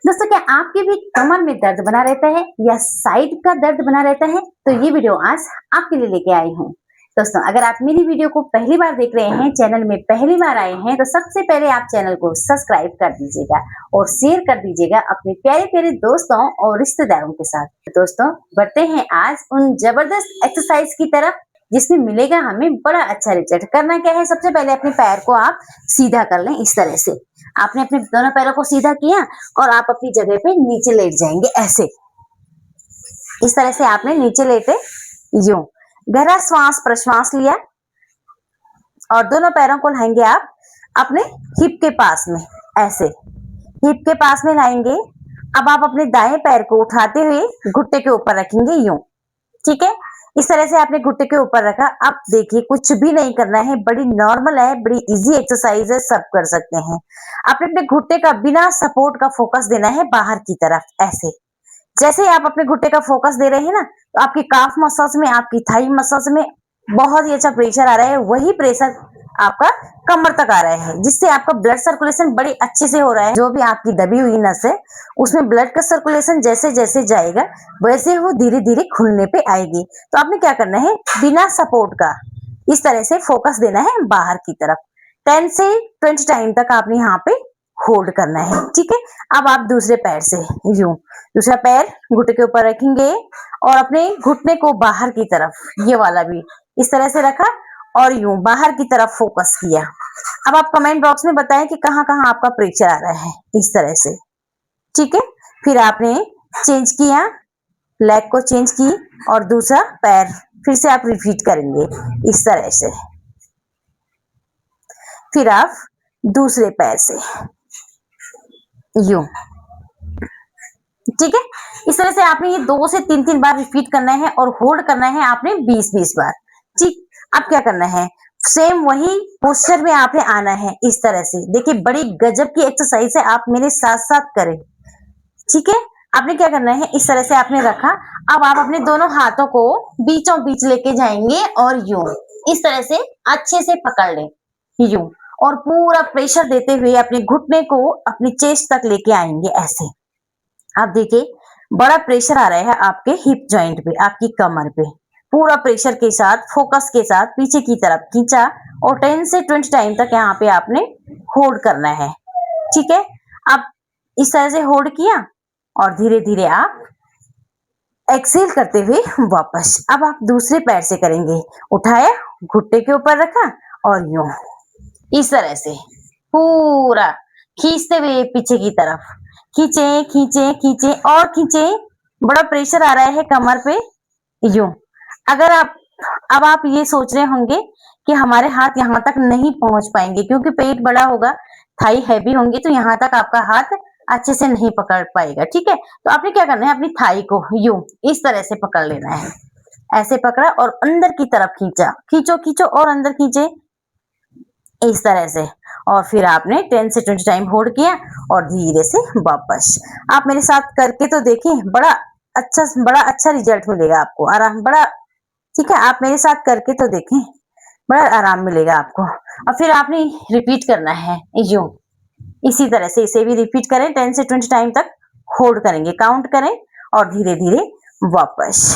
दोस्तों, क्या आपके भी कमर में दर्द बना रहता है या साइड का दर्द बना रहता है? तो ये वीडियो आज आपके लिए लेके आई हूँ। दोस्तों, अगर आप मेरी वीडियो को पहली बार देख रहे हैं, चैनल में पहली बार आए हैं, तो सबसे पहले आप चैनल को सब्सक्राइब कर दीजिएगा और शेयर कर दीजिएगा अपने प्यारे प्यारे दोस्तों और रिश्तेदारों के साथ। तो दोस्तों, बढ़ते हैं आज उन जबरदस्त एक्सरसाइज की तरफ जिसमें मिलेगा हमें बड़ा अच्छा रिजल्ट। करना क्या है, सबसे पहले अपने पैर को आप सीधा कर लें। इस तरह से आपने अपने दोनों पैरों को सीधा किया और आप अपनी जगह पे नीचे लेट जाएंगे ऐसे। इस तरह से आपने नीचे लेटे यूं गहरा श्वास प्रश्वास लिया और दोनों पैरों को लाएंगे आप अपने हिप के पास में ऐसे। हिप के पास में लाएंगे। अब आप अपने दाएं पैर को उठाते हुए घुट्टे के ऊपर रखेंगे यूं। ठीक है, इस तरह से आपने घुट्टे के ऊपर रखा। अब देखिए, कुछ भी नहीं करना है, बड़ी नॉर्मल है, बड़ी इजी एक्सरसाइज है, सब कर सकते हैं। आपने अपने घुट्टे का बिना सपोर्ट का फोकस देना है बाहर की तरफ ऐसे। जैसे ही आप अपने घुट्टे का फोकस दे रहे हैं ना, तो आपकी काफ मसल्स में, आपकी थाई मसल्स में बहुत ही अच्छा प्रेशर आ रहा है। वही प्रेशर आपका कमर तक आ रहा है, जिससे आपका ब्लड सर्कुलेशन बड़ी अच्छे से हो रहा है। जो भी आपकी दबी हुई नस है, उसमें ब्लड का सर्कुलेशन जैसे जैसे जाएगा, वैसे वो धीरे धीरे खुलने पे आएगी। तो आपने क्या करना है, बिना सपोर्ट का इस तरह से फोकस देना है बाहर की तरफ। 10 से 20 टाइम तक आपने यहाँ पे होल्ड करना है। ठीक है, अब आप दूसरे पैर से यूं दूसरा पैर घुटने के ऊपर रखेंगे और अपने घुटने को बाहर की तरफ, ये वाला भी इस तरह से रखा और यूं बाहर की तरफ फोकस किया। अब आप कमेंट बॉक्स में बताएं कि कहाँ कहाँ आपका प्रेशर आ रहा है, इस तरह से। ठीक है, फिर आपने चेंज किया, लेग को चेंज की और दूसरा पैर फिर से आप रिपीट करेंगे इस तरह से। फिर आप दूसरे पैर से यूं। ठीक है, इस तरह से आपने ये 2 से 3 बार रिपीट करना है और होल्ड करना है आपने 20 बार। ठीक, अब क्या करना है, सेम वही पोस्चर में आपने आना है इस तरह से। देखिए, बड़ी गजब की एक्सरसाइज है, आप मेरे साथ साथ करें। ठीक है, आपने क्या करना है, इस तरह से आपने रखा। अब आप अपने दोनों हाथों को बीचों बीच लेके जाएंगे और यूं इस तरह से अच्छे से पकड़ लें यूं, और पूरा प्रेशर देते हुए अपने घुटने को अपनी चेस्ट तक लेके आएंगे ऐसे। आप देखिए, बड़ा प्रेशर आ रहा है आपके हिप जॉइंट पे, आपकी कमर पे। पूरा प्रेशर के साथ, फोकस के साथ पीछे की तरफ खींचा और 10 से 20 टाइम तक यहाँ पे आपने होल्ड करना है। ठीक है, अब इस तरह से होल्ड किया और धीरे धीरे आप एक्सेल करते हुए वापस। अब आप दूसरे पैर से करेंगे। उठाया, घुट्टे के ऊपर रखा और यूं इस तरह से पूरा खींचते हुए पीछे की तरफ खींचे खींचे खींचे और खींचे। बड़ा प्रेशर आ रहा है कमर पे यूं। अगर आप अब आप ये सोच रहे होंगे कि हमारे हाथ यहाँ तक नहीं पहुंच पाएंगे क्योंकि पेट बड़ा होगा, थाई हैवी होंगी, तो यहाँ तक आपका हाथ अच्छे से नहीं पकड़ पाएगा। ठीक है, तो आपने क्या करना है, अपनी थाई को यूं इस तरह से पकड़ लेना है। ऐसे पकड़ा और अंदर की तरफ खींचा, खींचो खींचो और अंदर खींचे इस तरह से। और फिर आपने 10 से 20 टाइम होल्ड किया और धीरे से वापस। आप मेरे साथ करके तो देखें, बड़ा अच्छा रिजल्ट मिलेगा आपको, आराम बड़ा। ठीक है, आप मेरे साथ करके तो देखें, बड़ा आराम मिलेगा आपको। और फिर आपने रिपीट करना है यूं इसी तरह से। इसे भी रिपीट करें, 10 से 20 टाइम तक होल्ड करेंगे, काउंट करें और धीरे धीरे वापस।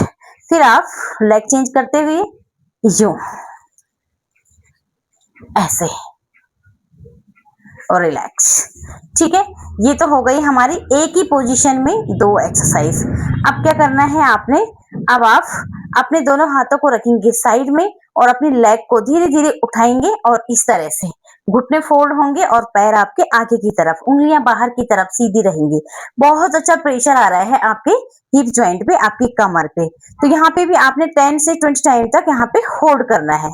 फिर आप लेग चेंज करते हुए यूं ऐसे और रिलैक्स। ठीक है, ये तो हो गई हमारी एक ही पोजीशन में 2 एक्सरसाइज। अब क्या करना है आपने, अब आप अपने दोनों हाथों को रखेंगे साइड में और अपनी लेग को धीरे धीरे उठाएंगे और इस तरह से घुटने फोल्ड होंगे और पैर आपके आगे की तरफ, उंगलियां बाहर की तरफ सीधी रहेंगी। बहुत अच्छा प्रेशर आ रहा है आपके हिप जॉइंट पे, आपकी कमर पे। तो यहाँ पे भी आपने 10 से 20 टाइम तक यहाँ पे होल्ड करना है।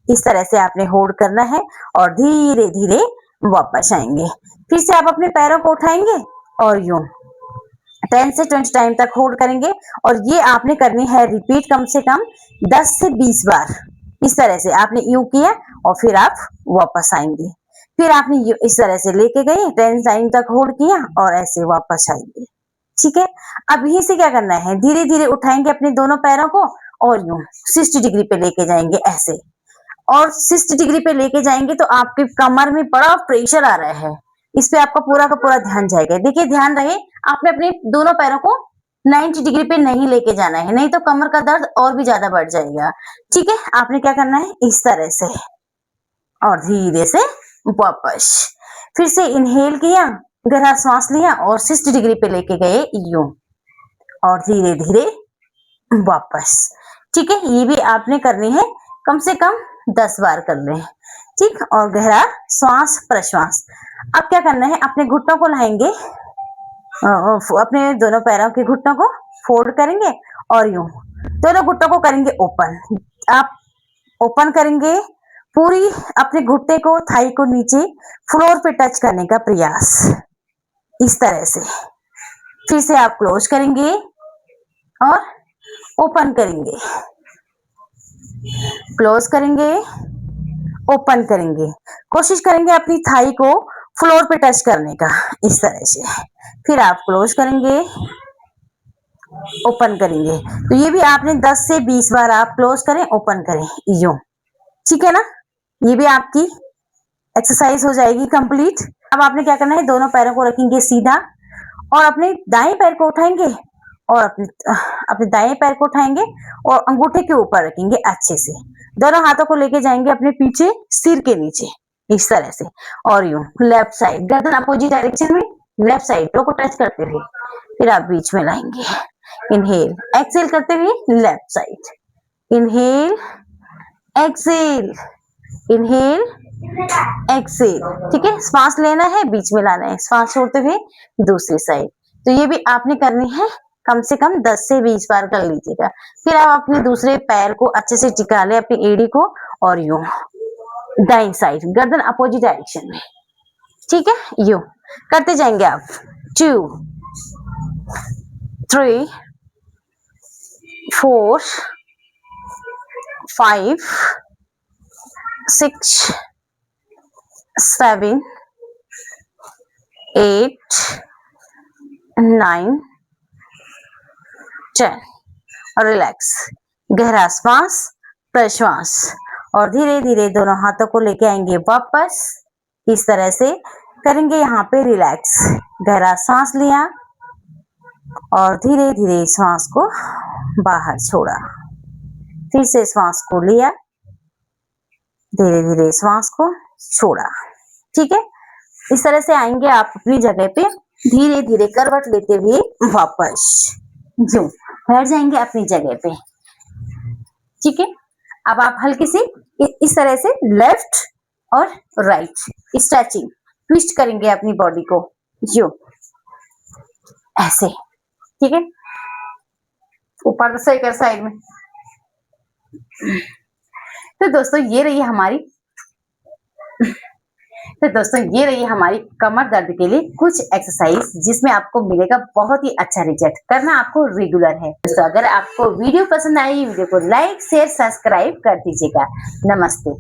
इस तरह से आपने होल्ड करना है और धीरे धीरे वापस आएंगे। फिर से आप अपने पैरों को उठाएंगे और यूं 10 से 20 टाइम तक होल्ड करेंगे और ये आपने करनी है रिपीट कम से कम 10 से 20 बार। इस तरह से आपने यूं किया और फिर आप वापस आएंगे। फिर आपने इस तरह से लेके गए, 10 टाइम तक होल्ड किया और ऐसे वापस आएंगे। ठीक है, अब यहीं से क्या करना है, धीरे धीरे उठाएंगे अपने दोनों पैरों को और यूं 60 डिग्री पे लेके जाएंगे ऐसे। और 60 डिग्री पे लेके जाएंगे तो आपके कमर में बड़ा प्रेशर आ रहा है, इस पे आपका पूरा का पूरा ध्यान जाएगा। देखिए ध्यान रहे आपने अपने दोनों पैरों को 90 डिग्री पे नहीं लेके जाना है, नहीं तो कमर का दर्द और भी ज्यादा बढ़ जाएगा। ठीक है, आपने क्या करना है इस तरह से और धीरे से वापस फिर से इनहेल किया, गहरा सांस लिया और 60 डिग्री पे लेके गए यूं और धीरे धीरे वापस। ठीक है, ये भी आपने करनी है कम से कम 10 बार कर लें। ठीक, और गहरा श्वास प्रश्वास। अब क्या करना है, अपने घुटनों को लाएंगे, अपने दोनों पैरों के घुटनों को फोल्ड करेंगे और यूं दोनों घुटनों को करेंगे ओपन। आप ओपन करेंगे, पूरी अपने घुटने को, थाई को नीचे फ्लोर पे टच करने का प्रयास इस तरह से। फिर से आप क्लोज करेंगे और ओपन करेंगे, क्लोज करेंगे, ओपन करेंगे। कोशिश करेंगे अपनी थाई को फ्लोर पे टच करने का इस तरह से। फिर आप क्लोज करेंगे, ओपन करेंगे। तो ये भी आपने 10 से 20 बार आप क्लोज करें, ओपन करें यूं। ठीक है ना, ये भी आपकी एक्सरसाइज हो जाएगी कंप्लीट। अब आपने क्या करना है, दोनों पैरों को रखेंगे सीधा और अपने दाएं पैर को उठाएंगे और अपने दाएं पैर को उठाएंगे और अंगूठे के ऊपर रखेंगे अच्छे से। दोनों हाथों को लेके जाएंगे अपने पीछे सिर के नीचे इस तरह से और यूं लेफ्ट साइड, गर्दन अपोजिट डायरेक्शन में लेफ्ट साइड को टच करते हुए फिर आप बीच में लाएंगे। इनहेल एक्सेल करते हुए left side, inhale exhale, inhale exhale. ठीक है, श्वास लेना है, बीच में लाना है, श्वास छोड़ते हुए दूसरी साइड। तो ये भी आपने करनी है कम से कम 10 से 20 बार कर लीजिएगा। फिर आप अपने दूसरे पैर को अच्छे से टिका ले अपनी एड़ी को और यूं दाईं साइड, गर्दन अपोजिट डायरेक्शन में। ठीक है, यूं करते जाएंगे आप। 2 3 4 5 6 7 8 9 10 और रिलैक्स। गहरा श्वास प्रश्वास और धीरे धीरे दोनों हाथों को लेके आएंगे वापस इस तरह से करेंगे। यहाँ पे रिलैक्स, गहरा सांस लिया और धीरे धीरे श्वास को बाहर छोड़ा, फिर से श्वास को लिया, धीरे धीरे श्वास को छोड़ा। ठीक है, इस तरह से आएंगे आप अपनी जगह पे, धीरे धीरे करवट लेते हुए वापस जो बैठ जाएंगे अपनी जगह पे। ठीक है, अब आप हल्की सी इस तरह से लेफ्ट और राइट स्ट्रेचिंग ट्विस्ट करेंगे अपनी बॉडी को जो ऐसे। ठीक है, ऊपर से कर साइड में। तो दोस्तों ये रही हमारी कमर दर्द के लिए कुछ एक्सरसाइज, जिसमें आपको मिलेगा बहुत ही अच्छा रिजल्ट। करना आपको रेगुलर है। दोस्तों अगर आपको वीडियो पसंद आई, वीडियो को लाइक शेयर सब्सक्राइब कर दीजिएगा। नमस्ते।